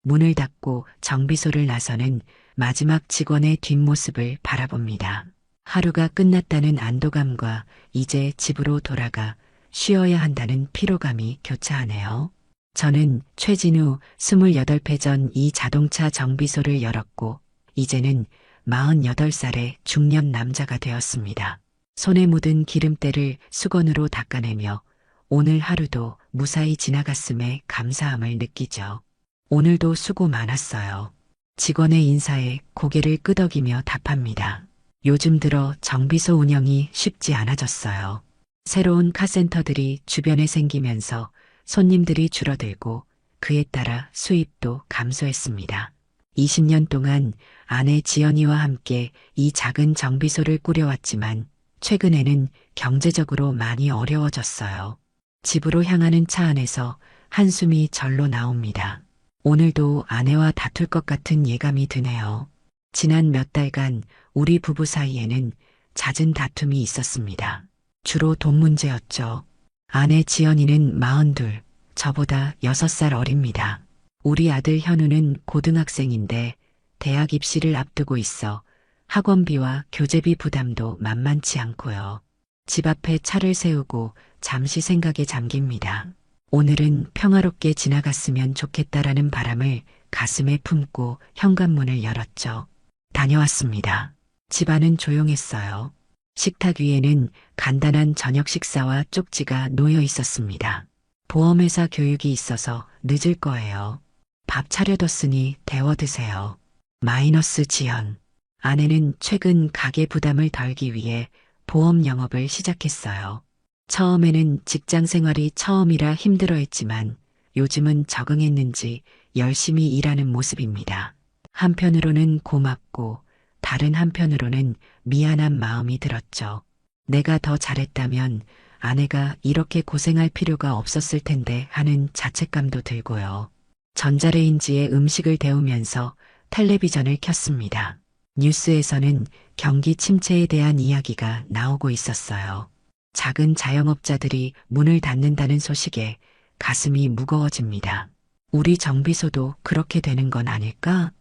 문을 닫고 정비소를 나서는 마지막 직원의 뒷모습을 바라봅니다. 하루가 끝났다는 안도감과 이제 집으로 돌아가 쉬어야 한다는 피로감이 교차하네요. 저는 최진우 28회 전 이 자동차 정비소를 열었고 이제는 48살의 중년 남자가 되었습니다. 손에 묻은 기름때를 수건으로 닦아내며 오늘 하루도 무사히 지나갔음에 감사함을 느끼죠. 오늘도 수고 많았어요. 직원의 인사에 고개를 끄덕이며 답합니다. 요즘 들어 정비소 운영이 쉽지 않아졌어요. 새로운 카센터들이 주변에 생기면서 손님들이 줄어들고 그에 따라 수입도 감소했습니다. 20년 동안 아내 지연이와 함께 이 작은 정비소를 꾸려왔지만 최근에는 경제적으로 많이 어려워졌어요. 집으로 향하는 차 안에서 한숨이 절로 나옵니다. 오늘도 아내와 다툴 것 같은 예감이 드네요. 지난 몇 달간 우리 부부 사이에는 잦은 다툼이 있었습니다. 주로 돈 문제였죠. 아내 지연이는 42, 저보다 6살 어립니다. 우리 아들 현우는 고등학생인데 대학 입시를 앞두고 있어 학원비와 교재비 부담도 만만치 않고요. 집 앞에 차를 세우고 잠시 생각에 잠깁니다. 오늘은 평화롭게 지나갔으면 좋겠다라는 바람을 가슴에 품고 현관문을 열었죠. 다녀왔습니다. 집안은 조용했어요. 식탁 위에는 간단한 저녁 식사와 쪽지가 놓여 있었습니다. 보험회사 교육이 있어서 늦을 거예요. 밥 차려뒀으니 데워 드세요. 마이너스 지연. 아내는 최근 가계 부담을 덜기 위해 보험 영업을 시작했어요. 처음에는 직장 생활이 처음이라 힘들어했지만 요즘은 적응했는지 열심히 일하는 모습입니다. 한편으로는 고맙고 다른 한편으로는 미안한 마음이 들었죠. 내가 더 잘했다면 아내가 이렇게 고생할 필요가 없었을 텐데 하는 자책감도 들고요. 전자레인지에 음식을 데우면서 텔레비전을 켰습니다. 뉴스에서는 경기 침체에 대한 이야기가 나오고 있었어요. 작은 자영업자들이 문을 닫는다는 소식에 가슴이 무거워집니다. 우리 정비소도 그렇게 되는 건 아닐까?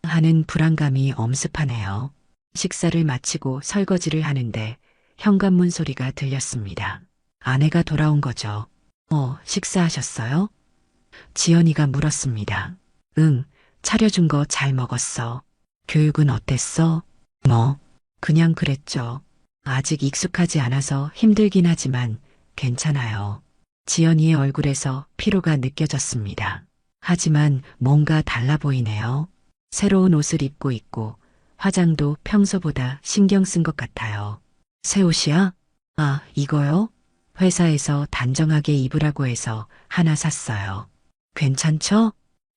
하는 불안감이 엄습하네요. 식사를 마치고 설거지를 하는데 현관문 소리가 들렸습니다. 아내가 돌아온 거죠. 식사하셨어요? 지연이가 물었습니다. 응, 차려준 거 잘 먹었어. 교육은 어땠어? 그냥 그랬죠. 아직 익숙하지 않아서 힘들긴 하지만 괜찮아요. 지연이의 얼굴에서 피로가 느껴졌습니다. 하지만 뭔가 달라 보이네요. 새로운 옷을 입고 있고 화장도 평소보다 신경 쓴 것 같아요. 새 옷이야? 아, 이거요? 회사에서 단정하게 입으라고 해서 하나 샀어요. 괜찮죠?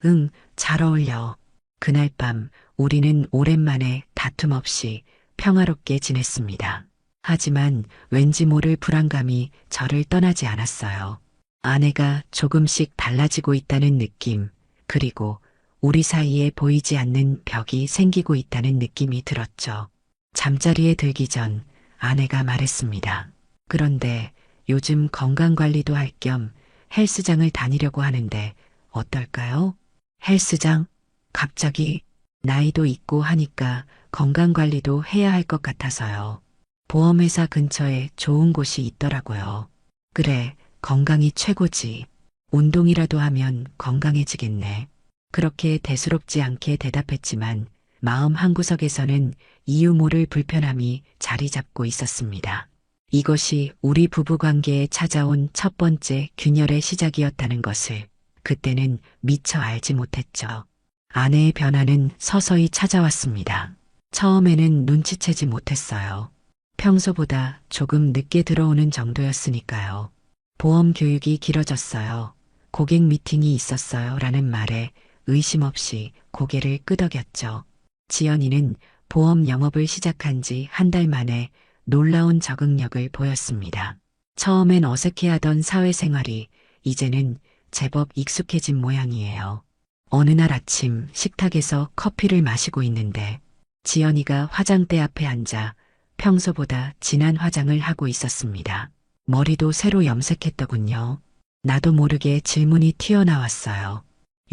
응, 잘 어울려. 그날 밤 우리는 오랜만에 다툼 없이 평화롭게 지냈습니다. 하지만 왠지 모를 불안감이 저를 떠나지 않았어요. 아내가 조금씩 달라지고 있다는 느낌, 그리고 우리 사이에 보이지 않는 벽이 생기고 있다는 느낌이 들었죠. 잠자리에 들기 전 아내가 말했습니다. 그런데 요즘 건강관리도 할 겸 헬스장을 다니려고 하는데 어떨까요? 헬스장? 갑자기 나이도 있고 하니까 건강관리도 해야 할 것 같아서요. 보험회사 근처에 좋은 곳이 있더라고요. 그래, 건강이 최고지. 운동이라도 하면 건강해지겠네. 그렇게 대수롭지 않게 대답했지만 마음 한구석에서는 이유 모를 불편함이 자리 잡고 있었습니다. 이것이 우리 부부관계에 찾아온 첫 번째 균열의 시작이었다는 것을 그때는 미처 알지 못했죠. 아내의 변화는 서서히 찾아왔습니다. 처음에는 눈치채지 못했어요. 평소보다 조금 늦게 들어오는 정도였으니까요. 보험 교육이 길어졌어요. 고객 미팅이 있었어요. 라는 말에 의심 없이 고개를 끄덕였죠. 지연이는 보험 영업을 시작한 지 한 달 만에 놀라운 적응력을 보였습니다. 처음엔 어색해하던 사회생활이 이제는 제법 익숙해진 모양이에요. 어느 날 아침 식탁에서 커피를 마시고 있는데 지연이가 화장대 앞에 앉아 평소보다 진한 화장을 하고 있었습니다. 머리도 새로 염색했더군요. 나도 모르게 질문이 튀어나왔어요.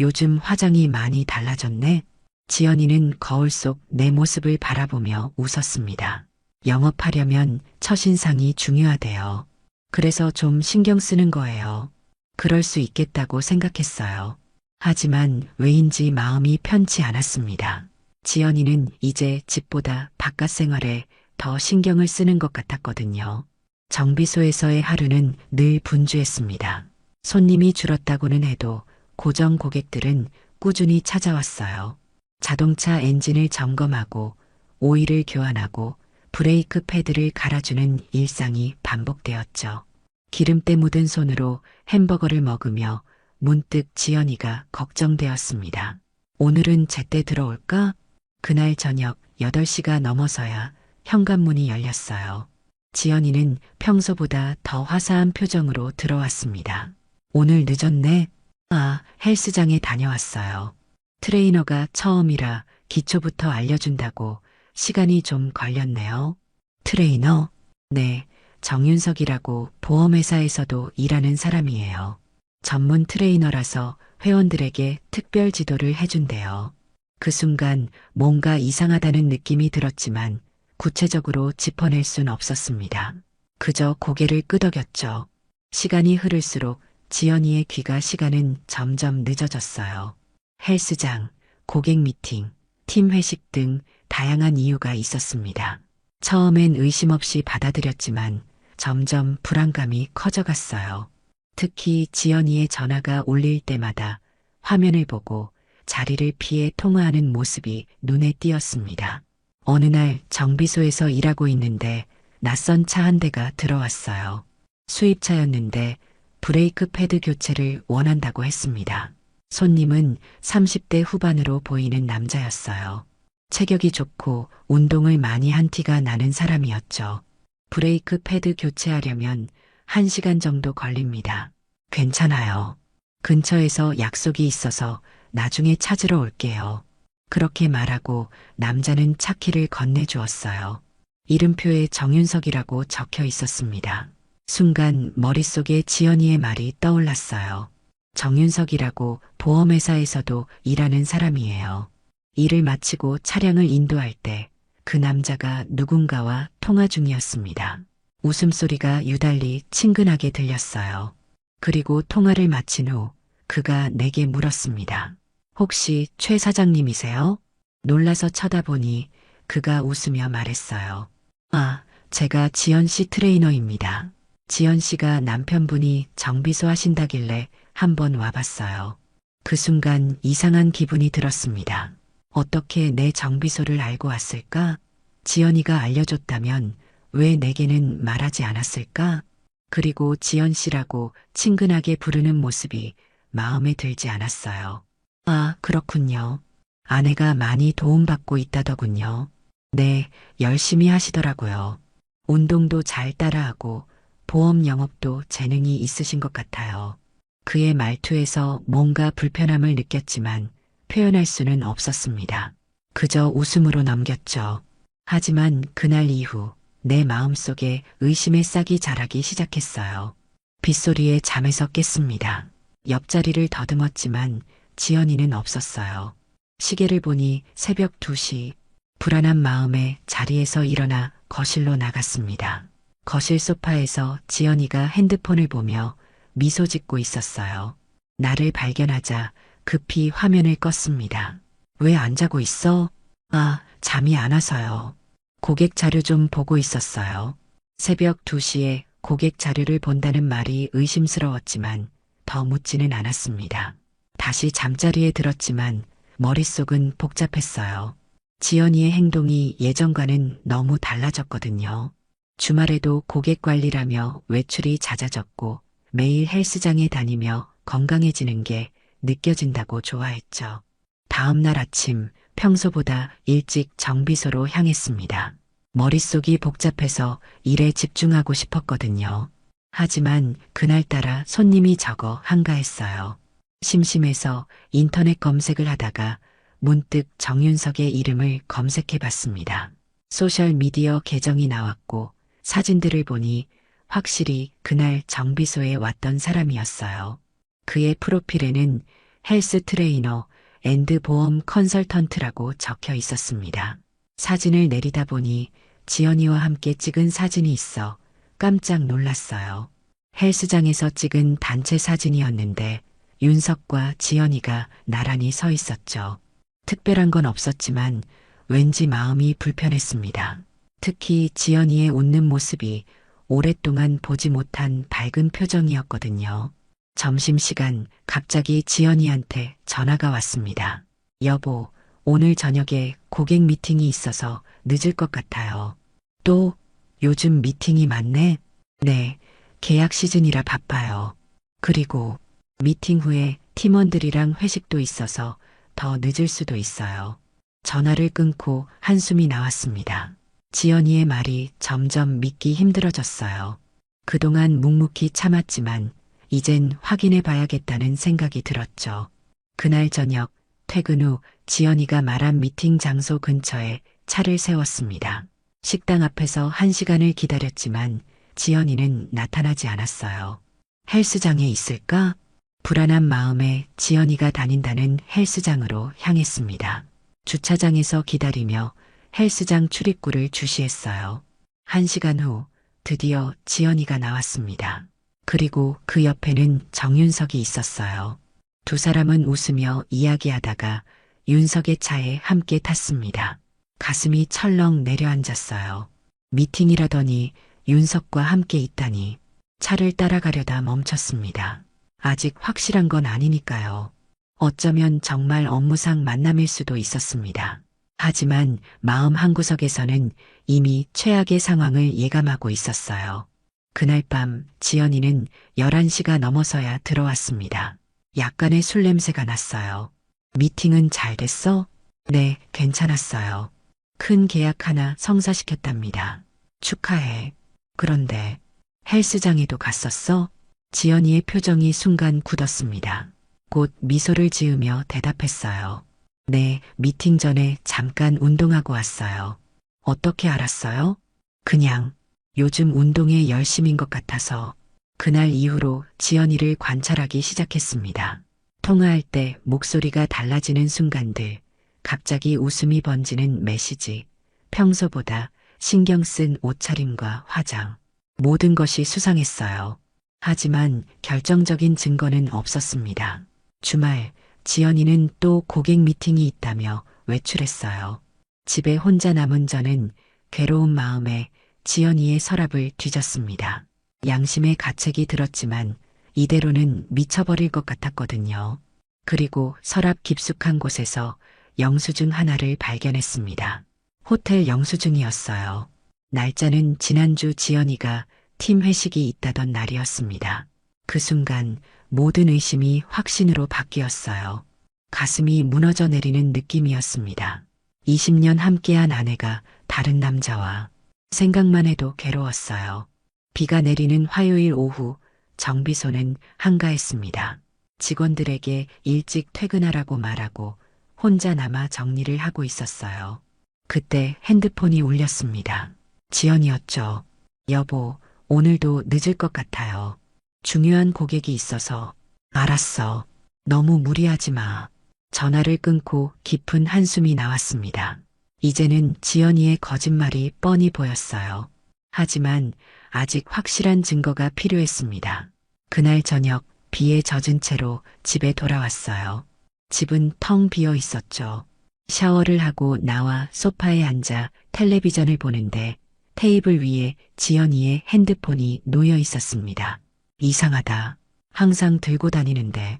요즘 화장이 많이 달라졌네. 지연이는 거울 속 내 모습을 바라보며 웃었습니다. 영업하려면 첫인상이 중요하대요. 그래서 좀 신경 쓰는 거예요. 그럴 수 있겠다고 생각했어요. 하지만 왜인지 마음이 편치 않았습니다. 지연이는 이제 집보다 바깥 생활에 더 신경을 쓰는 것 같았거든요. 정비소에서의 하루는 늘 분주했습니다. 손님이 줄었다고는 해도 고정 고객들은 꾸준히 찾아왔어요. 자동차 엔진을 점검하고 오일을 교환하고 브레이크 패드를 갈아주는 일상이 반복되었죠. 기름때 묻은 손으로 햄버거를 먹으며 문득 지연이가 걱정되었습니다. 오늘은 제때 들어올까? 그날 저녁 8시가 넘어서야 현관문이 열렸어요. 지연이는 평소보다 더 화사한 표정으로 들어왔습니다. 오늘 늦었네. 아, 헬스장에 다녀왔어요. 트레이너가 처음이라 기초부터 알려준다고 시간이 좀 걸렸네요. 트레이너? 네, 정윤석이라고 보험회사에서도 일하는 사람이에요. 전문 트레이너라서 회원들에게 특별 지도를 해준대요. 그 순간 뭔가 이상하다는 느낌이 들었지만 구체적으로 짚어낼 순 없었습니다. 그저 고개를 끄덕였죠. 시간이 흐를수록 지연이의 귀가 시간은 점점 늦어졌어요. 헬스장, 고객 미팅, 팀 회식 등 다양한 이유가 있었습니다. 처음엔 의심 없이 받아들였지만 점점 불안감이 커져갔어요. 특히 지연이의 전화가 울릴 때마다 화면을 보고 자리를 피해 통화하는 모습이 눈에 띄었습니다. 어느 날 정비소에서 일하고 있는데 낯선 차 한 대가 들어왔어요. 수입차였는데 브레이크 패드 교체를 원한다고 했습니다. 손님은 30대 후반으로 보이는 남자였어요. 체격이 좋고 운동을 많이 한 티가 나는 사람이었죠. 브레이크 패드 교체하려면 1시간 정도 걸립니다. 괜찮아요. 근처에서 약속이 있어서 나중에 찾으러 올게요. 그렇게 말하고 남자는 차 키를 건네주었어요. 이름표에 정윤석이라고 적혀 있었습니다. 순간 머릿속에 지연이의 말이 떠올랐어요. 정윤석이라고 보험회사에서도 일하는 사람이에요. 일을 마치고 차량을 인도할 때 그 남자가 누군가와 통화 중이었습니다. 웃음소리가 유달리 친근하게 들렸어요. 그리고 통화를 마친 후 그가 내게 물었습니다. 혹시 최 사장님이세요? 놀라서 쳐다보니 그가 웃으며 말했어요. 아, 제가 지연 씨 트레이너입니다. 지연 씨가 남편분이 정비소 하신다길래 한번 와봤어요. 그 순간 이상한 기분이 들었습니다. 어떻게 내 정비소를 알고 왔을까? 지연이가 알려줬다면 왜 내게는 말하지 않았을까? 그리고 지연 씨라고 친근하게 부르는 모습이 마음에 들지 않았어요. 아, 그렇군요. 아내가 많이 도움받고 있다더군요. 네, 열심히 하시더라고요. 운동도 잘 따라하고 보험 영업도 재능이 있으신 것 같아요. 그의 말투에서 뭔가 불편함을 느꼈지만 표현할 수는 없었습니다. 그저 웃음으로 넘겼죠. 하지만 그날 이후 내 마음속에 의심의 싹이 자라기 시작했어요. 빗소리에 잠에서 깼습니다. 옆자리를 더듬었지만 지연이는 없었어요. 시계를 보니 새벽 2시. 불안한 마음에 자리에서 일어나 거실로 나갔습니다. 거실 소파에서 지연이가 핸드폰을 보며 미소 짓고 있었어요. 나를 발견하자 급히 화면을 껐습니다. 왜 안 자고 있어? 아, 잠이 안 와서요. 고객 자료 좀 보고 있었어요. 새벽 2시에 고객 자료를 본다는 말이 의심스러웠지만 더 묻지는 않았습니다. 다시 잠자리에 들었지만 머릿속은 복잡했어요. 지연이의 행동이 예전과는 너무 달라졌거든요. 주말에도 고객 관리라며 외출이 잦아졌고 매일 헬스장에 다니며 건강해지는 게 느껴진다고 좋아했죠. 다음 날 아침 평소보다 일찍 정비소로 향했습니다. 머릿속이 복잡해서 일에 집중하고 싶었거든요. 하지만 그날따라 손님이 적어 한가했어요. 심심해서 인터넷 검색을 하다가 문득 정윤석의 이름을 검색해 봤습니다. 소셜미디어 계정이 나왔고 사진들을 보니 확실히 그날 정비소에 왔던 사람이었어요. 그의 프로필에는 헬스 트레이너 앤드 보험 컨설턴트라고 적혀 있었습니다. 사진을 내리다 보니 지연이와 함께 찍은 사진이 있어 깜짝 놀랐어요. 헬스장에서 찍은 단체 사진이었는데 윤석과 지연이가 나란히 서 있었죠. 특별한 건 없었지만 왠지 마음이 불편했습니다. 특히 지연이의 웃는 모습이 오랫동안 보지 못한 밝은 표정이었거든요. 점심시간 갑자기 지연이한테 전화가 왔습니다. 여보, 오늘 저녁에 고객 미팅이 있어서 늦을 것 같아요. 또 요즘 미팅이 많네? 네, 계약 시즌이라 바빠요. 그리고 미팅 후에 팀원들이랑 회식도 있어서 더 늦을 수도 있어요. 전화를 끊고 한숨이 나왔습니다. 지연이의 말이 점점 믿기 힘들어졌어요. 그동안 묵묵히 참았지만 이젠 확인해 봐야겠다는 생각이 들었죠. 그날 저녁 퇴근 후 지연이가 말한 미팅 장소 근처에 차를 세웠습니다. 식당 앞에서 1시간을 기다렸지만 지연이는 나타나지 않았어요. 헬스장에 있을까? 불안한 마음에 지연이가 다닌다는 헬스장으로 향했습니다. 주차장에서 기다리며 헬스장 출입구를 주시했어요. 1시간 후 드디어 지연이가 나왔습니다. 그리고 그 옆에는 정윤석이 있었어요. 두 사람은 웃으며 이야기하다가 윤석의 차에 함께 탔습니다. 가슴이 철렁 내려앉았어요. 미팅이라더니 윤석과 함께 있다니. 차를 따라가려다 멈췄습니다. 아직 확실한 건 아니니까요. 어쩌면 정말 업무상 만남일 수도 있었습니다. 하지만 마음 한구석에서는 이미 최악의 상황을 예감하고 있었어요. 그날 밤 지연이는 11시가 넘어서야 들어왔습니다. 약간의 술 냄새가 났어요. 미팅은 잘 됐어? 네, 괜찮았어요. 큰 계약 하나 성사시켰답니다. 축하해. 그런데 헬스장에도 갔었어? 지연이의 표정이 순간 굳었습니다. 곧 미소를 지으며 대답했어요. 네, 미팅 전에 잠깐 운동하고 왔어요. 어떻게 알았어요? 그냥 요즘 운동에 열심인 것 같아서. 그날 이후로 지연이를 관찰하기 시작했습니다. 통화할 때 목소리가 달라지는 순간들, 갑자기 웃음이 번지는 메시지, 평소보다 신경 쓴 옷차림과 화장, 모든 것이 수상했어요. 하지만 결정적인 증거는 없었습니다. 주말 지연이는 또 고객 미팅이 있다며 외출했어요. 집에 혼자 남은 저는 괴로운 마음에 지연이의 서랍을 뒤졌습니다. 양심의 가책이 들었지만 이대로는 미쳐버릴 것 같았거든요. 그리고 서랍 깊숙한 곳에서 영수증 하나를 발견했습니다. 호텔 영수증이었어요. 날짜는 지난주 지연이가 팀 회식이 있다던 날이었습니다. 그 순간 모든 의심이 확신으로 바뀌었어요. 가슴이 무너져 내리는 느낌이었습니다. 20년 함께한 아내가 다른 남자와. 생각만 해도 괴로웠어요. 비가 내리는 화요일 오후 정비소는 한가했습니다. 직원들에게 일찍 퇴근하라고 말하고 혼자 남아 정리를 하고 있었어요. 그때 핸드폰이 울렸습니다. 지연이었죠. 여보, 오늘도 늦을 것 같아요. 중요한 고객이 있어서. 알았어. 너무 무리하지 마. 전화를 끊고 깊은 한숨이 나왔습니다. 이제는 지연이의 거짓말이 뻔히 보였어요. 하지만 아직 확실한 증거가 필요했습니다. 그날 저녁 비에 젖은 채로 집에 돌아왔어요. 집은 텅 비어 있었죠. 샤워를 하고 나와 소파에 앉아 텔레비전을 보는데 테이블 위에 지연이의 핸드폰이 놓여 있었습니다. 이상하다. 항상 들고 다니는데.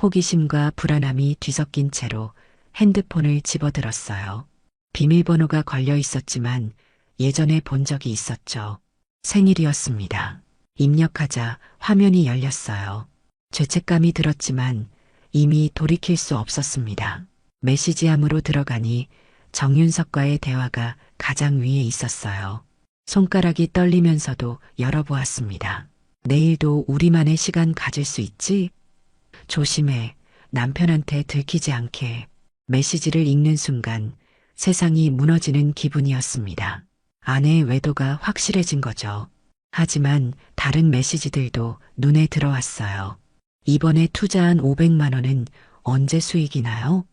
호기심과 불안함이 뒤섞인 채로 핸드폰을 집어들었어요. 비밀번호가 걸려 있었지만 예전에 본 적이 있었죠. 생일이었습니다. 입력하자 화면이 열렸어요. 죄책감이 들었지만 이미 돌이킬 수 없었습니다. 메시지함으로 들어가니 정윤석과의 대화가 가장 위에 있었어요. 손가락이 떨리면서도 열어보았습니다. 내일도 우리만의 시간 가질 수 있지? 조심해. 남편한테 들키지 않게. 메시지를 읽는 순간 세상이 무너지는 기분이었습니다. 아내의 외도가 확실해진 거죠. 하지만 다른 메시지들도 눈에 들어왔어요. 이번에 투자한 500만 원은 언제 수익이 나요?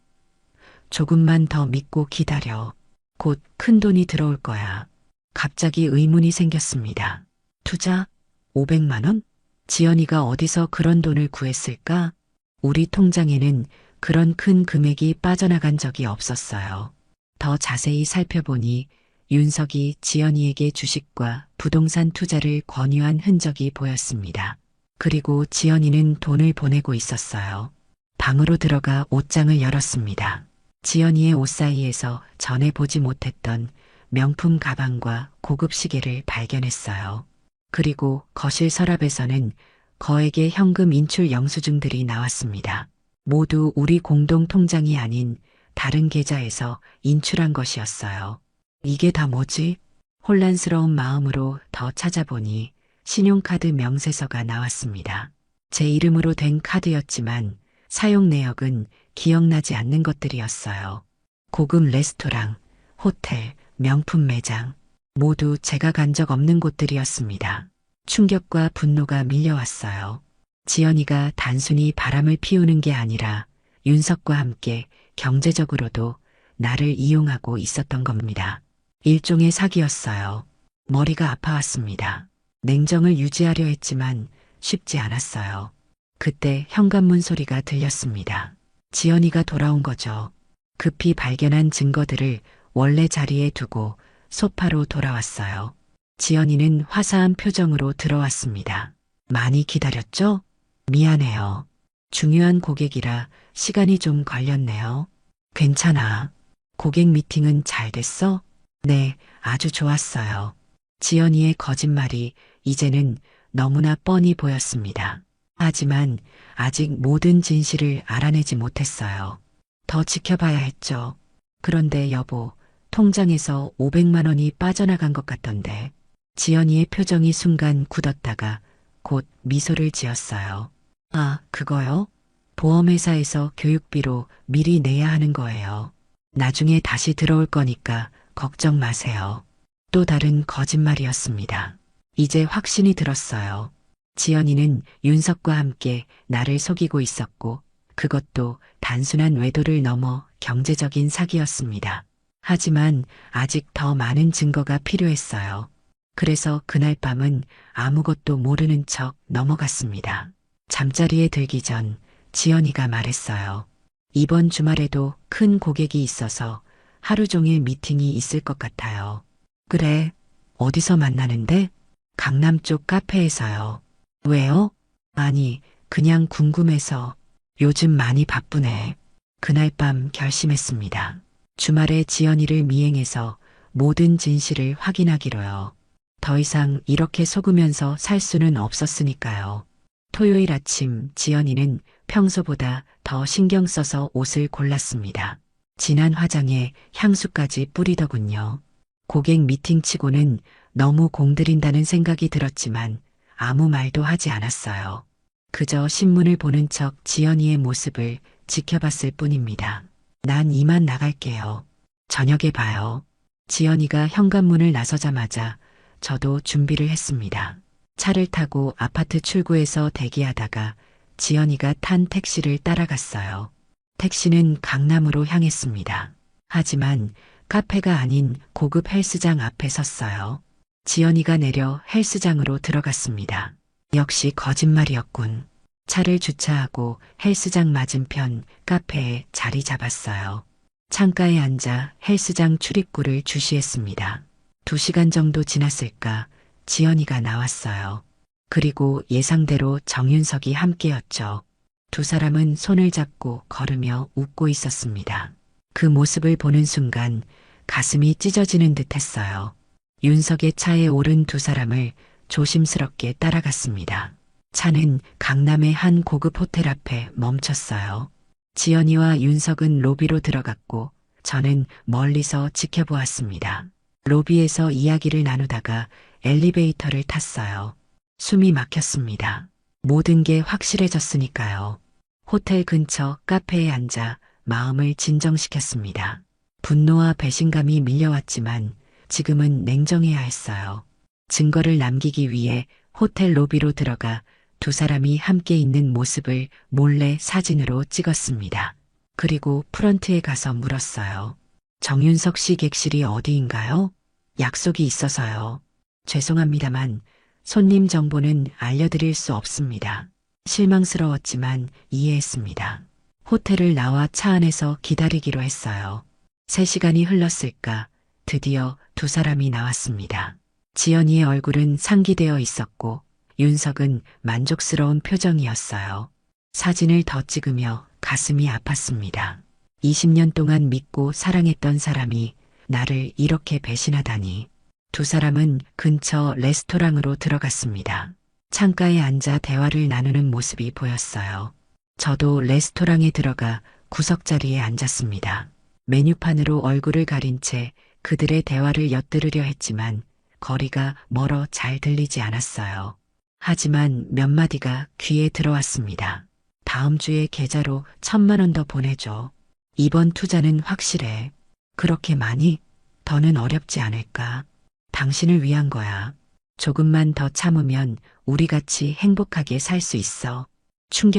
조금만 더 믿고 기다려. 곧 큰 돈이 들어올 거야. 갑자기 의문이 생겼습니다. 투자? 500만 원? 지연이가 어디서 그런 돈을 구했을까? 우리 통장에는 그런 큰 금액이 빠져나간 적이 없었어요. 더 자세히 살펴보니 윤석이 지연이에게 주식과 부동산 투자를 권유한 흔적이 보였습니다. 그리고 지연이는 돈을 보내고 있었어요. 방으로 들어가 옷장을 열었습니다. 지연이의 옷 사이에서 전에 보지 못했던 명품 가방과 고급 시계를 발견했어요. 그리고 거실 서랍에서는 거액의 현금 인출 영수증들이 나왔습니다. 모두 우리 공동 통장이 아닌 다른 계좌에서 인출한 것이었어요. 이게 다 뭐지? 혼란스러운 마음으로 더 찾아보니 신용카드 명세서가 나왔습니다. 제 이름으로 된 카드였지만 사용 내역은 기억나지 않는 것들이었어요. 고급 레스토랑, 호텔, 명품 매장, 모두 제가 간 적 없는 곳들이었습니다. 충격과 분노가 밀려왔어요. 지연이가 단순히 바람을 피우는 게 아니라 윤석과 함께 경제적으로도 나를 이용하고 있었던 겁니다. 일종의 사기였어요. 머리가 아파왔습니다. 냉정을 유지하려 했지만 쉽지 않았어요. 그때 현관문 소리가 들렸습니다. 지연이가 돌아온 거죠. 급히 발견한 증거들을 원래 자리에 두고 소파로 돌아왔어요. 지연이는 화사한 표정으로 들어왔습니다. 많이 기다렸죠? 미안해요. 중요한 고객이라 시간이 좀 걸렸네요. 괜찮아. 고객 미팅은 잘 됐어? 네, 아주 좋았어요. 지연이의 거짓말이 이제는 너무나 뻔히 보였습니다. 하지만 아직 모든 진실을 알아내지 못했어요. 더 지켜봐야 했죠. 그런데 여보, 통장에서 500만 원이 빠져나간 것 같던데. 지연이의 표정이 순간 굳었다가 곧 미소를 지었어요. 아, 그거요? 보험회사에서 교육비로 미리 내야 하는 거예요. 나중에 다시 들어올 거니까 걱정 마세요. 또 다른 거짓말이었습니다. 이제 확신이 들었어요. 지연이는 윤석과 함께 나를 속이고 있었고 그것도 단순한 외도를 넘어 경제적인 사기였습니다. 하지만 아직 더 많은 증거가 필요했어요. 그래서 그날 밤은 아무것도 모르는 척 넘어갔습니다. 잠자리에 들기 전 지연이가 말했어요. 이번 주말에도 큰 고객이 있어서 하루 종일 미팅이 있을 것 같아요. 그래, 어디서 만나는데? 강남 쪽 카페에서요. 왜요? 아니, 그냥 궁금해서. 요즘 많이 바쁘네. 그날 밤 결심했습니다. 주말에 지연이를 미행해서 모든 진실을 확인하기로요. 더 이상 이렇게 속으면서 살 수는 없었으니까요. 토요일 아침 지연이는 평소보다 더 신경 써서 옷을 골랐습니다. 진한 화장에 향수까지 뿌리더군요. 고객 미팅치고는 너무 공들인다는 생각이 들었지만 아무 말도 하지 않았어요. 그저 신문을 보는 척 지연이의 모습을 지켜봤을 뿐입니다. 난 이만 나갈게요. 저녁에 봐요. 지연이가 현관문을 나서자마자 저도 준비를 했습니다. 차를 타고 아파트 출구에서 대기하다가 지연이가 탄 택시를 따라갔어요. 택시는 강남으로 향했습니다. 하지만 카페가 아닌 고급 헬스장 앞에 섰어요. 지연이가 내려 헬스장으로 들어갔습니다. 역시 거짓말이었군. 차를 주차하고 헬스장 맞은편 카페에 자리 잡았어요. 창가에 앉아 헬스장 출입구를 주시했습니다. 2시간 정도 지났을까 지연이가 나왔어요. 그리고 예상대로 정윤석이 함께였죠. 두 사람은 손을 잡고 걸으며 웃고 있었습니다. 그 모습을 보는 순간 가슴이 찢어지는 듯 했어요. 윤석의 차에 오른 두 사람을 조심스럽게 따라갔습니다. 차는 강남의 한 고급 호텔 앞에 멈췄어요. 지연이와 윤석은 로비로 들어갔고 저는 멀리서 지켜보았습니다. 로비에서 이야기를 나누다가 엘리베이터를 탔어요. 숨이 막혔습니다. 모든 게 확실해졌으니까요. 호텔 근처 카페에 앉아 마음을 진정시켰습니다. 분노와 배신감이 밀려왔지만 지금은 냉정해야 했어요. 증거를 남기기 위해 호텔 로비로 들어가 두 사람이 함께 있는 모습을 몰래 사진으로 찍었습니다. 그리고 프런트에 가서 물었어요. 정윤석 씨 객실이 어디인가요? 약속이 있어서요. 죄송합니다만 손님 정보는 알려드릴 수 없습니다. 실망스러웠지만 이해했습니다. 호텔을 나와 차 안에서 기다리기로 했어요. 3시간이 흘렀을까 드디어 두 사람이 나왔습니다. 지연이의 얼굴은 상기되어 있었고 윤석은 만족스러운 표정이었어요. 사진을 더 찍으며 가슴이 아팠습니다. 20년 동안 믿고 사랑했던 사람이 나를 이렇게 배신하다니. 두 사람은 근처 레스토랑으로 들어갔습니다. 창가에 앉아 대화를 나누는 모습이 보였어요. 저도 레스토랑에 들어가 구석자리에 앉았습니다. 메뉴판으로 얼굴을 가린 채 그들의 대화를 엿들으려 했지만 거리가 멀어 잘 들리지 않았어요. 하지만 몇 마디가 귀에 들어왔습니다. 다음 주에 계좌로 1,000만 원 더 보내줘. 이번 투자는 확실해. 그렇게 많이? 더는 어렵지 않을까? 당신을 위한 거야. 조금만 더 참으면 우리 같이 행복하게 살 수 있어.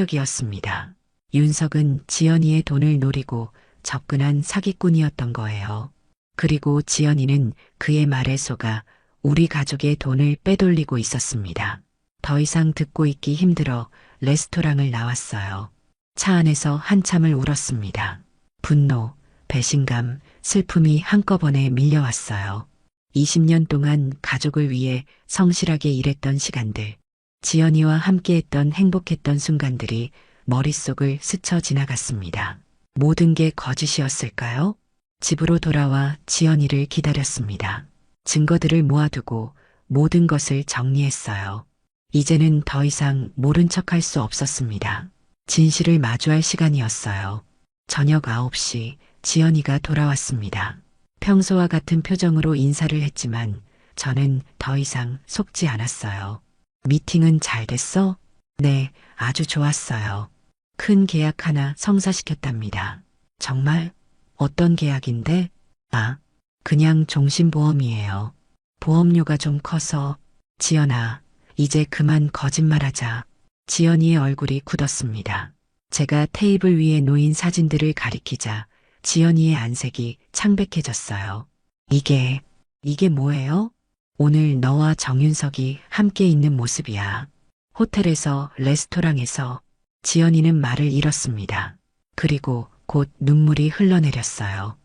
충격이었습니다. 윤석은 지연이의 돈을 노리고 접근한 사기꾼이었던 거예요. 그리고 지연이는 그의 말에 속아 우리 가족의 돈을 빼돌리고 있었습니다. 더 이상 듣고 있기 힘들어 레스토랑을 나왔어요. 차 안에서 한참을 울었습니다. 분노, 배신감, 슬픔이 한꺼번에 밀려왔어요. 20년 동안 가족을 위해 성실하게 일했던 시간들, 지연이와 함께했던 행복했던 순간들이 머릿속을 스쳐 지나갔습니다. 모든 게 거짓이었을까요? 집으로 돌아와 지연이를 기다렸습니다. 증거들을 모아두고 모든 것을 정리했어요. 이제는 더 이상 모른 척할 수 없었습니다. 진실을 마주할 시간이었어요. 저녁 9시 지연이가 돌아왔습니다. 평소와 같은 표정으로 인사를 했지만 저는 더 이상 속지 않았어요. 미팅은 잘 됐어? 네, 아주 좋았어요. 큰 계약 하나 성사시켰답니다. 정말? 어떤 계약인데? 아, 그냥 종신보험이에요. 보험료가 좀 커서. 지연아, 이제 그만 거짓말하자. 지연이의 얼굴이 굳었습니다. 제가 테이블 위에 놓인 사진들을 가리키자 지연이의 안색이 창백해졌어요. 이게 뭐예요? 오늘 너와 정윤석이 함께 있는 모습이야. 호텔에서, 레스토랑에서. 지연이는 말을 잃었습니다. 그리고 곧 눈물이 흘러내렸어요.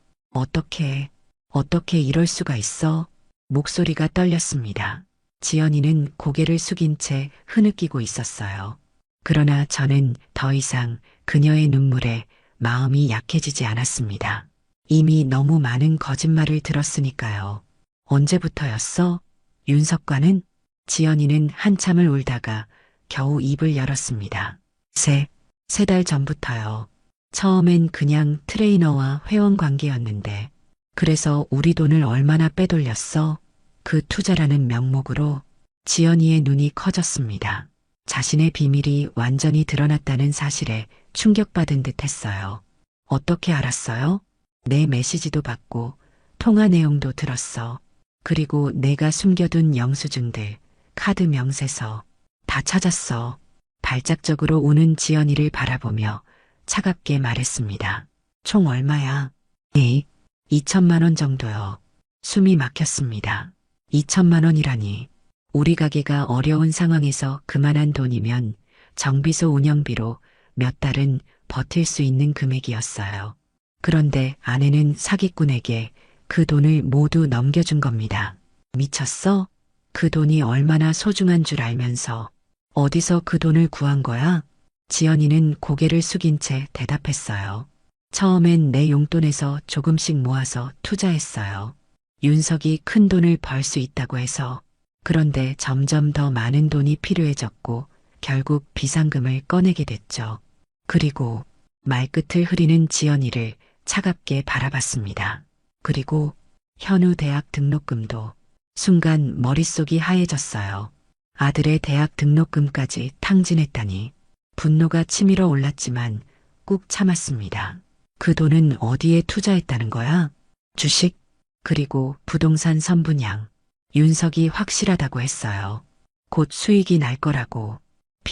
어떻게 이럴 수가 있어? 목소리가 떨렸습니다. 지연이는 고개를 숙인 채 흐느끼고 있었어요. 그러나 저는 더 이상 그녀의 눈물에 마음이 약해지지 않았습니다. 이미 너무 많은 거짓말을 들었으니까요. 언제부터였어? 윤석과는? 지연이는 한참을 울다가 겨우 입을 열었습니다. 세 달 전부터요. 처음엔 그냥 트레이너와 회원 관계였는데, 그래서 우리 돈을 얼마나 빼돌렸어? 그 투자라는 명목으로. 지연이의 눈이 커졌습니다. 자신의 비밀이 완전히 드러났다는 사실에 충격받은 듯 했어요. 어떻게 알았어요? 내 메시지도 받고 통화 내용도 들었어. 그리고 내가 숨겨둔 영수증들, 카드 명세서 다 찾았어. 발작적으로 우는 지연이를 바라보며 차갑게 말했습니다. 총 얼마야? 2,000만 원 정도요. 숨이 막혔습니다. 2,000만 원이라니. 우리 가게가 어려운 상황에서 그만한 돈이면 정비소 운영비로 몇 달은 버틸 수 있는 금액이었어요. 그런데 아내는 사기꾼에게 그 돈을 모두 넘겨준 겁니다. 미쳤어? 그 돈이 얼마나 소중한 줄 알면서 어디서 그 돈을 구한 거야? 지연이는 고개를 숙인 채 대답했어요. 처음엔 내 용돈에서 조금씩 모아서 투자했어요. 윤석이 큰 돈을 벌 수 있다고 해서. 그런데 점점 더 많은 돈이 필요해졌고 결국 비상금을 꺼내게 됐죠. 그리고 말끝을 흐리는 지연이를 차갑게 바라봤습니다. 그리고 현우 대학 등록금도. 순간 머릿속이 하얘졌어요. 아들의 대학 등록금까지 탕진했다니. 분노가 치밀어 올랐지만 꾹 참았습니다. 그 돈은 어디에 투자했다는 거야? 주식? 그리고 부동산 선분양. 윤석이 확실하다고 했어요. 곧 수익이 날 거라고.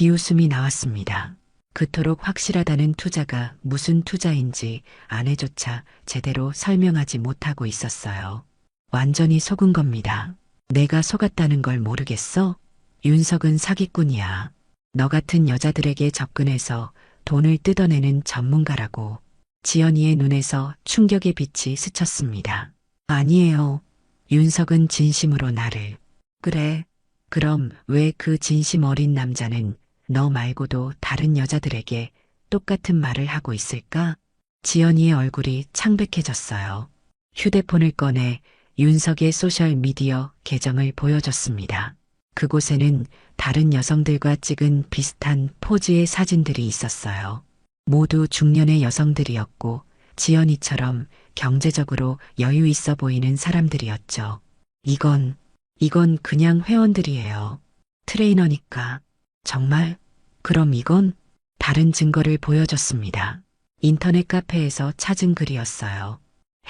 비웃음이 나왔습니다. 그토록 확실하다는 투자가 무슨 투자인지 아내조차 제대로 설명하지 못하고 있었어요. 완전히 속은 겁니다. 내가 속았다는 걸 모르겠어? 윤석은 사기꾼이야. 너 같은 여자들에게 접근해서 돈을 뜯어내는 전문가라고. 지연이의 눈에서 충격의 빛이 스쳤습니다. 아니에요. 윤석은 진심으로 나를. 그래. 그럼 왜 그 진심 어린 남자는 너 말고도 다른 여자들에게 똑같은 말을 하고 있을까? 지연이의 얼굴이 창백해졌어요. 휴대폰을 꺼내 윤석의 소셜미디어 계정을 보여줬습니다. 그곳에는 다른 여성들과 찍은 비슷한 포즈의 사진들이 있었어요. 모두 중년의 여성들이었고 지연이처럼 경제적으로 여유 있어 보이는 사람들이었죠. 이건 그냥 회원들이에요. 트레이너니까. 정말? 그럼 이건? 다른 증거를 보여줬습니다. 인터넷 카페에서 찾은 글이었어요.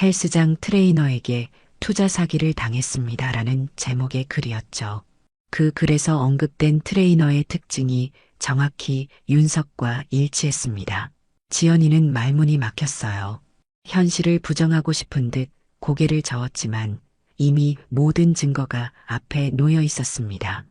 헬스장 트레이너에게 투자 사기를 당했습니다라는 제목의 글이었죠. 그 글에서 언급된 트레이너의 특징이 정확히 윤석과 일치했습니다. 지연이는 말문이 막혔어요. 현실을 부정하고 싶은 듯 고개를 저었지만 이미 모든 증거가 앞에 놓여 있었습니다.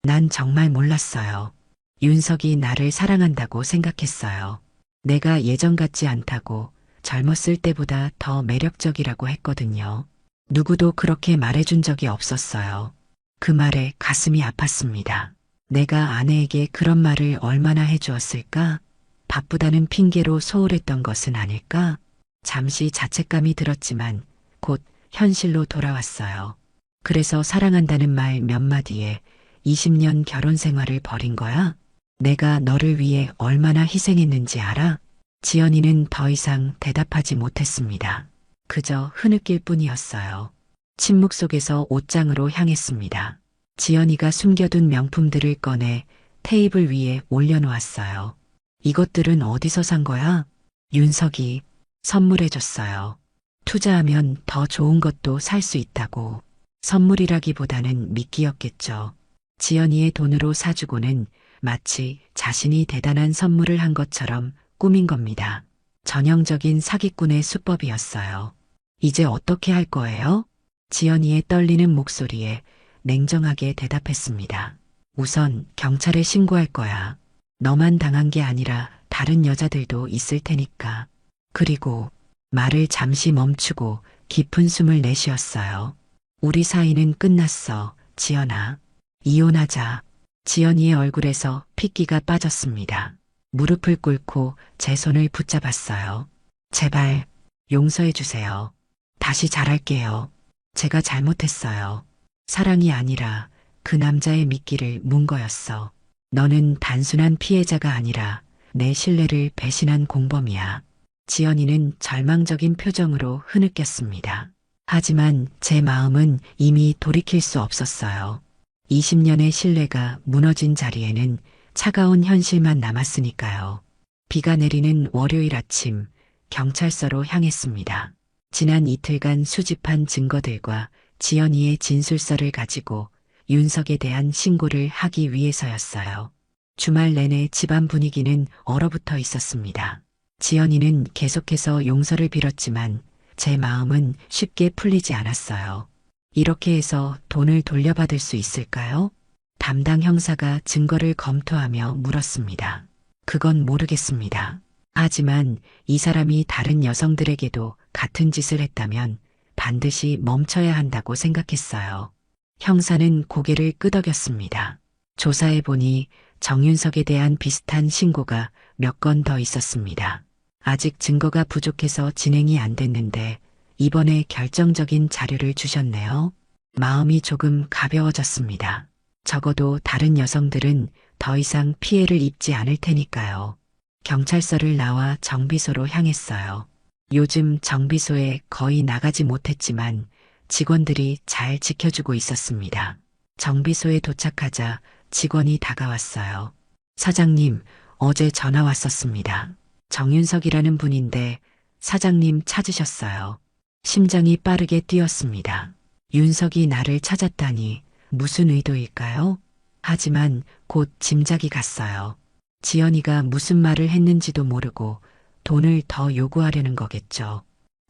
난 정말 몰랐어요. 윤석이 나를 사랑한다고 생각했어요. 내가 예전 같지 않다고 젊었을 때보다 더 매력적이라고 했거든요. 누구도 그렇게 말해준 적이 없었어요. 그 말에 가슴이 아팠습니다. 내가 아내에게 그런 말을 얼마나 해주었을까? 바쁘다는 핑계로 소홀했던 것은 아닐까? 잠시 자책감이 들었지만 곧 현실로 돌아왔어요. 그래서 사랑한다는 말 몇 마디에 20년 결혼 생활을 벌인 거야? 내가 너를 위해 얼마나 희생했는지 알아? 지연이는 더 이상 대답하지 못했습니다. 그저 흐느낄 뿐이었어요. 침묵 속에서 옷장으로 향했습니다. 지연이가 숨겨둔 명품들을 꺼내 테이블 위에 올려놓았어요. 이것들은 어디서 산 거야? 윤석이 선물해줬어요. 투자하면 더 좋은 것도 살 수 있다고. 선물이라기보다는 미끼였겠죠. 지연이의 돈으로 사주고는 마치 자신이 대단한 선물을 한 것처럼 꾸민 겁니다. 전형적인 사기꾼의 수법이었어요. 이제 어떻게 할 거예요? 지연이의 떨리는 목소리에 냉정하게 대답했습니다. 우선 경찰에 신고할 거야. 너만 당한 게 아니라 다른 여자들도 있을 테니까. 그리고 말을 잠시 멈추고 깊은 숨을 내쉬었어요. 우리 사이는 끝났어, 지연아. 이혼하자. 지연이의 얼굴에서 핏기가 빠졌습니다. 무릎을 꿇고 제 손을 붙잡았어요. 제발 용서해 주세요. 다시 잘할게요. 제가 잘못했어요. 사랑이 아니라 그 남자의 미끼를 문 거였어. 너는 단순한 피해자가 아니라 내 신뢰를 배신한 공범이야. 지연이는 절망적인 표정으로 흐느꼈습니다. 하지만 제 마음은 이미 돌이킬 수 없었어요. 20년의 신뢰가 무너진 자리에는 차가운 현실만 남았으니까요. 비가 내리는 월요일 아침, 경찰서로 향했습니다. 지난 이틀간 수집한 증거들과 지연이의 진술서를 가지고 윤석에 대한 신고를 하기 위해서였어요. 주말 내내 집안 분위기는 얼어붙어 있었습니다. 지연이는 계속해서 용서를 빌었지만 제 마음은 쉽게 풀리지 않았어요. 이렇게 해서 돈을 돌려받을 수 있을까요? 담당 형사가 증거를 검토하며 물었습니다. 그건 모르겠습니다. 하지만 이 사람이 다른 여성들에게도 같은 짓을 했다면 반드시 멈춰야 한다고 생각했어요. 형사는 고개를 끄덕였습니다. 조사해보니 정윤석에 대한 비슷한 신고가 몇 건 더 있었습니다. 아직 증거가 부족해서 진행이 안 됐는데 이번에 결정적인 자료를 주셨네요. 마음이 조금 가벼워졌습니다. 적어도 다른 여성들은 더 이상 피해를 입지 않을 테니까요. 경찰서를 나와 정비소로 향했어요. 요즘 정비소에 거의 나가지 못했지만 직원들이 잘 지켜주고 있었습니다. 정비소에 도착하자 직원이 다가왔어요. 사장님, 어제 전화 왔었습니다. 정윤석이라는 분인데 사장님 찾으셨어요. 심장이 빠르게 뛰었습니다. 윤석이 나를 찾았다니 무슨 의도일까요? 하지만 곧 짐작이 갔어요. 지연이가 무슨 말을 했는지도 모르고 돈을 더 요구하려는 거겠죠.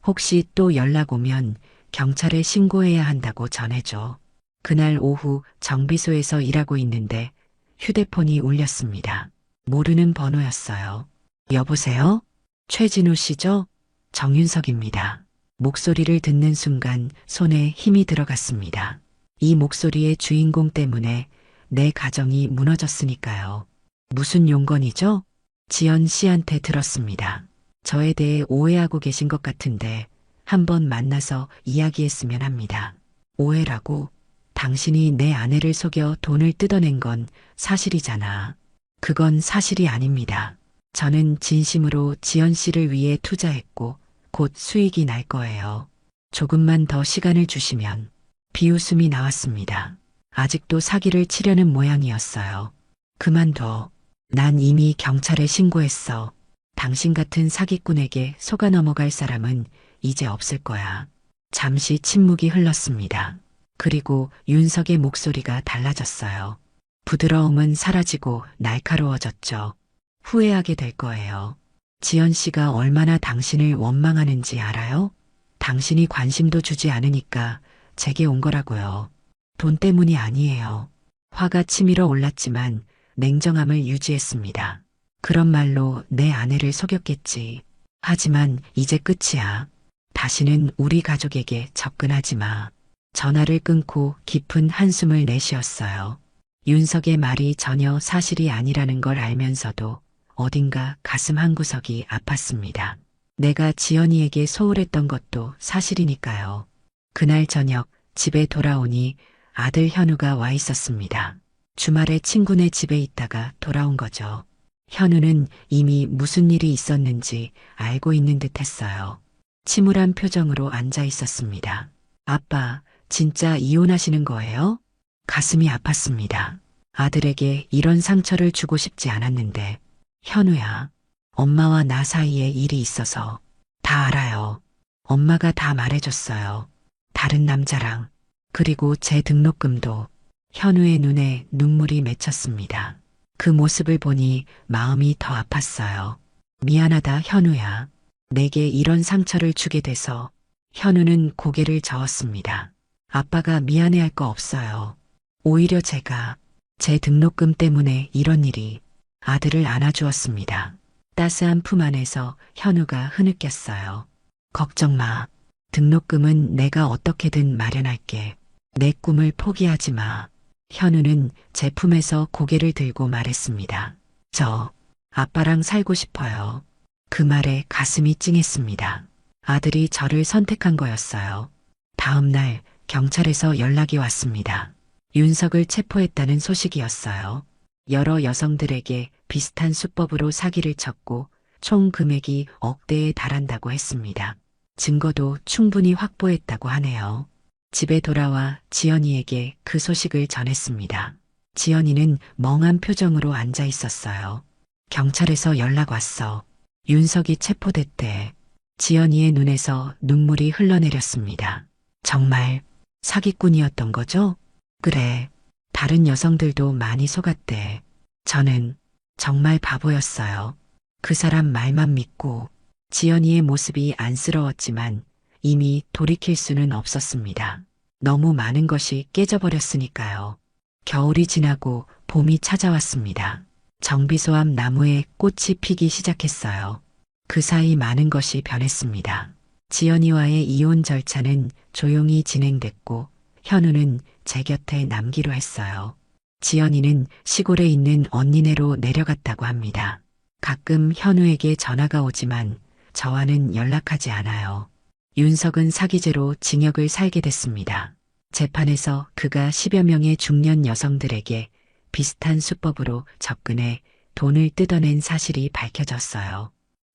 혹시 또 연락 오면 경찰에 신고해야 한다고 전해줘. 그날 오후 정비소에서 일하고 있는데 휴대폰이 울렸습니다. 모르는 번호였어요. 여보세요? 최진우 씨죠? 정윤석입니다. 목소리를 듣는 순간 손에 힘이 들어갔습니다. 이 목소리의 주인공 때문에 내 가정이 무너졌으니까요. 무슨 용건이죠? 지연 씨한테 들었습니다. 저에 대해 오해하고 계신 것 같은데 한번 만나서 이야기했으면 합니다. 오해라고? 당신이 내 아내를 속여 돈을 뜯어낸 건 사실이잖아. 그건 사실이 아닙니다. 저는 진심으로 지연 씨를 위해 투자했고 곧 수익이 날 거예요. 조금만 더 시간을 주시면. 비웃음이 나왔습니다. 아직도 사기를 치려는 모양이었어요. 그만둬. 난 이미 경찰에 신고했어. 당신 같은 사기꾼에게 속아 넘어갈 사람은 이제 없을 거야. 잠시 침묵이 흘렀습니다. 그리고 윤석의 목소리가 달라졌어요. 부드러움은 사라지고 날카로워졌죠. 후회하게 될 거예요. 지연 씨가 얼마나 당신을 원망하는지 알아요? 당신이 관심도 주지 않으니까 제게 온 거라고요. 돈 때문이 아니에요. 화가 치밀어 올랐지만 냉정함을 유지했습니다. 그런 말로 내 아내를 속였겠지. 하지만 이제 끝이야. 다시는 우리 가족에게 접근하지 마. 전화를 끊고 깊은 한숨을 내쉬었어요. 윤석의 말이 전혀 사실이 아니라는 걸 알면서도 어딘가 가슴 한구석이 아팠습니다. 내가 지연이에게 소홀했던 것도 사실이니까요. 그날 저녁 집에 돌아오니 아들 현우가 와 있었습니다. 주말에 친구네 집에 있다가 돌아온 거죠. 현우는 이미 무슨 일이 있었는지 알고 있는 듯 했어요. 침울한 표정으로 앉아 있었습니다. 아빠, 진짜 이혼하시는 거예요? 가슴이 아팠습니다. 아들에게 이런 상처를 주고 싶지 않았는데, 현우야, 엄마와 나 사이에 일이 있어서 다 알아요. 엄마가 다 말해줬어요. 다른 남자랑, 그리고 제 등록금도. 현우의 눈에 눈물이 맺혔습니다. 그 모습을 보니 마음이 더 아팠어요. 미안하다, 현우야. 내게 이런 상처를 주게 돼서. 현우는 고개를 저었습니다. 아빠가 미안해할 거 없어요. 오히려 제가 제 등록금 때문에 이런 일이. 아들을 안아주었습니다. 따스한 품 안에서 현우가 흐느꼈어요. 걱정 마. 등록금은 내가 어떻게든 마련할게. 내 꿈을 포기하지 마. 현우는 제 품에서 고개를 들고 말했습니다. 저 아빠랑 살고 싶어요. 그 말에 가슴이 찡했습니다. 아들이 저를 선택한 거였어요. 다음 날 경찰에서 연락이 왔습니다. 윤석을 체포했다는 소식이었어요. 여러 여성들에게 비슷한 수법으로 사기를 쳤고 총 금액이 억대에 달한다고 했습니다. 증거도 충분히 확보했다고 하네요. 집에 돌아와 지연이에게 그 소식을 전했습니다. 지연이는 멍한 표정으로 앉아 있었어요. 경찰에서 연락 왔어. 윤석이 체포됐대. 지연이의 눈에서 눈물이 흘러내렸습니다. 정말 사기꾼이었던 거죠? 그래. 다른 여성들도 많이 속았대. 저는 정말 바보였어요. 그 사람 말만 믿고. 지연이의 모습이 안쓰러웠지만 이미 돌이킬 수는 없었습니다. 너무 많은 것이 깨져버렸으니까요. 겨울이 지나고 봄이 찾아왔습니다. 정비소 앞 나무에 꽃이 피기 시작했어요. 그 사이 많은 것이 변했습니다. 지연이와의 이혼 절차는 조용히 진행됐고 현우는 제 곁에 남기로 했어요. 지연이는 시골에 있는 언니네로 내려갔다고 합니다. 가끔 현우에게 전화가 오지만 저와는 연락하지 않아요. 윤석은 사기죄로 징역을 살게 됐습니다. 재판에서 그가 10여 명의 중년 여성들에게 비슷한 수법으로 접근해 돈을 뜯어낸 사실이 밝혀졌어요.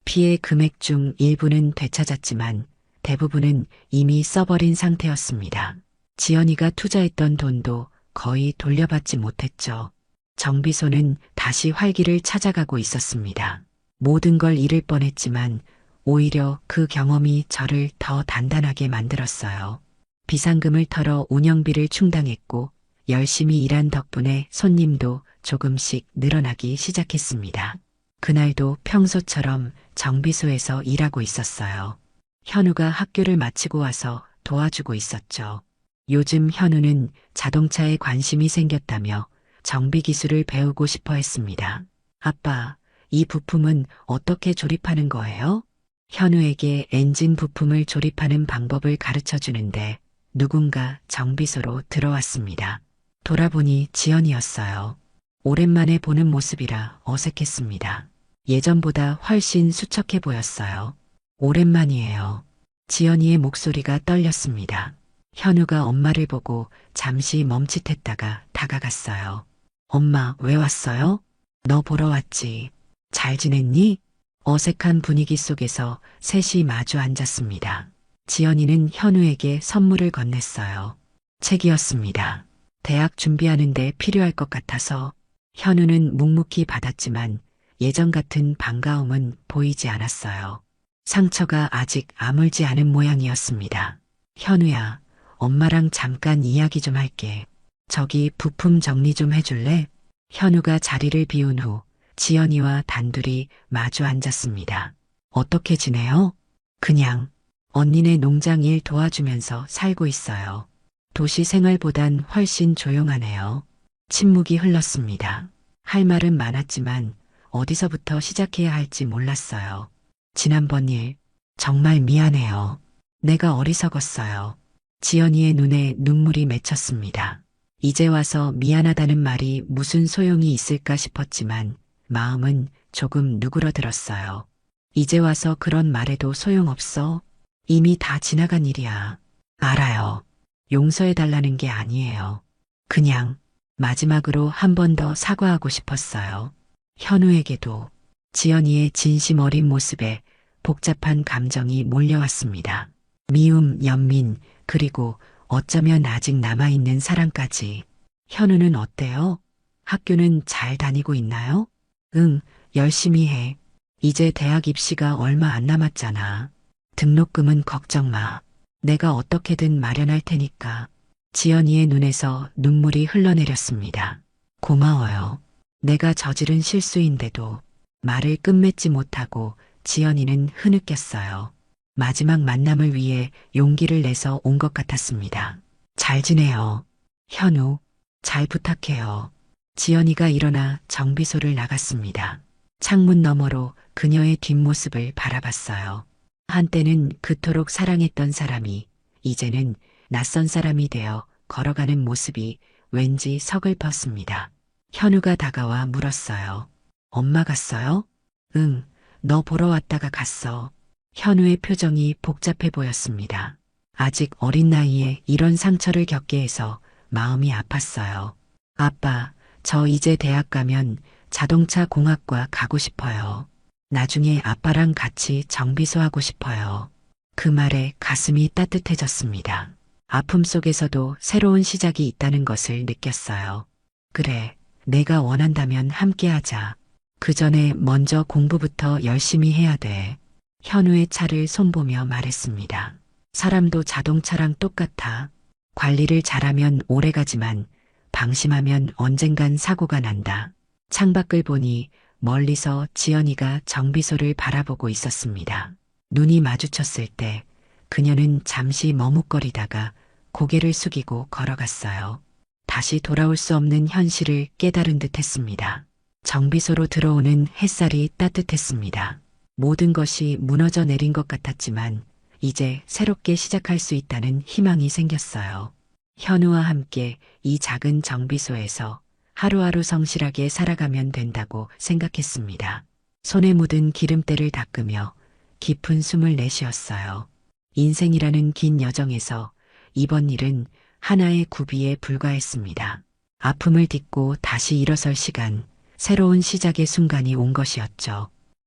피해 금액 중 일부는 되찾았지만 대부분은 이미 써버린 상태였습니다. 지연이가 투자했던 돈도 거의 돌려받지 못했죠. 정비소는 다시 활기를 찾아가고 있었습니다. 모든 걸 잃을 뻔했지만 오히려 그 경험이 저를 더 단단하게 만들었어요. 비상금을 털어 운영비를 충당했고 열심히 일한 덕분에 손님도 조금씩 늘어나기 시작했습니다. 그날도 평소처럼 정비소에서 일하고 있었어요. 현우가 학교를 마치고 와서 도와주고 있었죠. 요즘 현우는 자동차에 관심이 생겼다며 정비 기술을 배우고 싶어 했습니다. 아빠, 이 부품은 어떻게 조립하는 거예요? 현우에게 엔진 부품을 조립하는 방법을 가르쳐 주는데 누군가 정비소로 들어왔습니다. 돌아보니 지연이었어요. 오랜만에 보는 모습이라 어색했습니다. 예전보다 훨씬 수척해 보였어요. 오랜만이에요. 지연이의 목소리가 떨렸습니다. 현우가 엄마를 보고 잠시 멈칫했다가 다가갔어요. 엄마, 왜 왔어요? 너 보러 왔지. 잘 지냈니? 어색한 분위기 속에서 셋이 마주 앉았습니다. 지연이는 현우에게 선물을 건넸어요. 책이었습니다. 대학 준비하는데 필요할 것 같아서. 현우는 묵묵히 받았지만 예전 같은 반가움은 보이지 않았어요. 상처가 아직 아물지 않은 모양이었습니다. 현우야, 엄마랑 잠깐 이야기 좀 할게. 저기 부품 정리 좀 해줄래? 현우가 자리를 비운 후 지연이와 단둘이 마주 앉았습니다. 어떻게 지내요? 그냥 언니네 농장 일 도와주면서 살고 있어요. 도시 생활보단 훨씬 조용하네요. 침묵이 흘렀습니다. 할 말은 많았지만 어디서부터 시작해야 할지 몰랐어요. 지난번 일 정말 미안해요. 내가 어리석었어요. 지연이의 눈에 눈물이 맺혔습니다. 이제 와서 미안하다는 말이 무슨 소용이 있을까 싶었지만 마음은 조금 누그러들었어요. 이제 와서 그런 말해도 소용없어. 이미 다 지나간 일이야. 알아요. 용서해달라는 게 아니에요. 그냥 마지막으로 한 번 더 사과하고 싶었어요. 현우에게도. 지연이의 진심 어린 모습에 복잡한 감정이 몰려왔습니다. 미움, 연민, 그리고 어쩌면 아직 남아있는 사랑까지. 현우는 어때요? 학교는 잘 다니고 있나요? 응, 열심히 해. 이제 대학 입시가 얼마 안 남았잖아. 등록금은 걱정 마. 내가 어떻게든 마련할 테니까. 지연이의 눈에서 눈물이 흘러내렸습니다. 고마워요. 내가 저지른 실수인데도. 말을 끝맺지 못하고 지연이는 흐느꼈어요. 마지막 만남을 위해 용기를 내서 온 것 같았습니다. 잘 지내요. 현우, 잘 부탁해요. 지연이가 일어나 정비소를 나갔습니다. 창문 너머로 그녀의 뒷모습을 바라봤어요. 한때는 그토록 사랑했던 사람이 이제는 낯선 사람이 되어 걸어가는 모습이 왠지 서글펐습니다. 현우가 다가와 물었어요. 엄마 갔어요? 응, 너 보러 왔다가 갔어. 현우의 표정이 복잡해 보였습니다. 아직 어린 나이에 이런 상처를 겪게 해서 마음이 아팠어요. 아빠, 저 이제 대학 가면 자동차 공학과 가고 싶어요. 나중에 아빠랑 같이 정비소 하고 싶어요. 그 말에 가슴이 따뜻해졌습니다. 아픔 속에서도 새로운 시작이 있다는 것을 느꼈어요. 그래, 내가 원한다면 함께하자. 그 전에 먼저 공부부터 열심히 해야 돼. 현우의 차를 손보며 말했습니다. 사람도 자동차랑 똑같아. 관리를 잘하면 오래가지만 방심하면 언젠간 사고가 난다. 창밖을 보니 멀리서 지연이가 정비소를 바라보고 있었습니다. 눈이 마주쳤을 때 그녀는 잠시 머뭇거리다가 고개를 숙이고 걸어갔어요. 다시 돌아올 수 없는 현실을 깨달은 듯 했습니다. 정비소로 들어오는 햇살이 따뜻했습니다. 모든 것이 무너져 내린 것 같았지만 이제 새롭게 시작할 수 있다는 희망이 생겼어요. 현우와 함께 이 작은 정비소에서 하루하루 성실하게 살아가면 된다고 생각했습니다. 손에 묻은 기름때를 닦으며 깊은 숨을 내쉬었어요. 인생이라는 긴 여정에서 이번 일은 하나의 구비에 불과했습니다. 아픔을 딛고 다시 일어설 시간, 새로운 시작의 순간이 온 것이었죠.